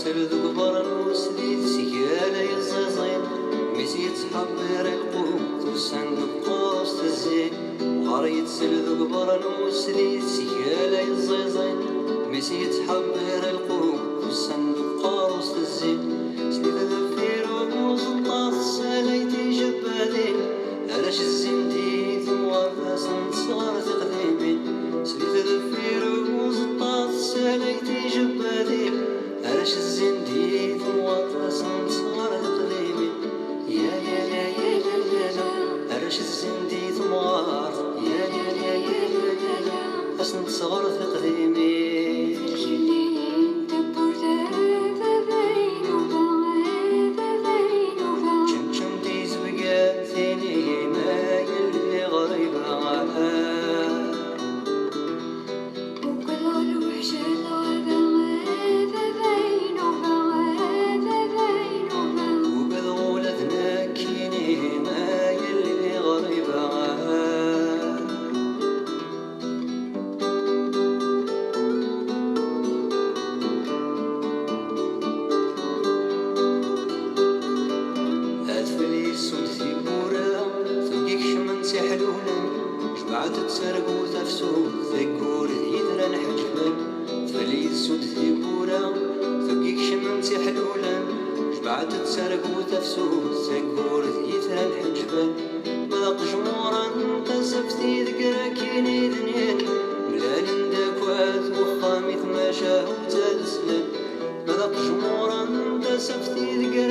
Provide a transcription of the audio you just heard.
يتسرد قبر وسديد سيالة يزازين ميسي يتحبر القوت والصندوق قوس الزين غار يتسرد قبر وسديد سيالة يزازين ميسي يتحبر القوت والصندوق قوس الزين سليف ذفير وزطاط الساليتي جبادين علاش الزين ديت مغافاس نتصار تقديمين سليف ذفير وزطاط الساليتي جبادين علاش الزين ديت مغافاس نتصار تقديمين يا يا يا يا يا يا يا علاش الزين ديت مغار يا يا يا يا يا يا باش نتصغر تقديمين تتسرق وتفسود ذكور يدرى نحجبن فلي سود ذكورة ثقيك شمنتي حلولا جبعة تتسرق وتفسود ذكور يدرى نحجبن مذاق جمورا تزفتي ذكرا كيني دنياك ملال داكوات وخامي ثماشا وتالسلن مذاق جمورا تزفتي ذكرا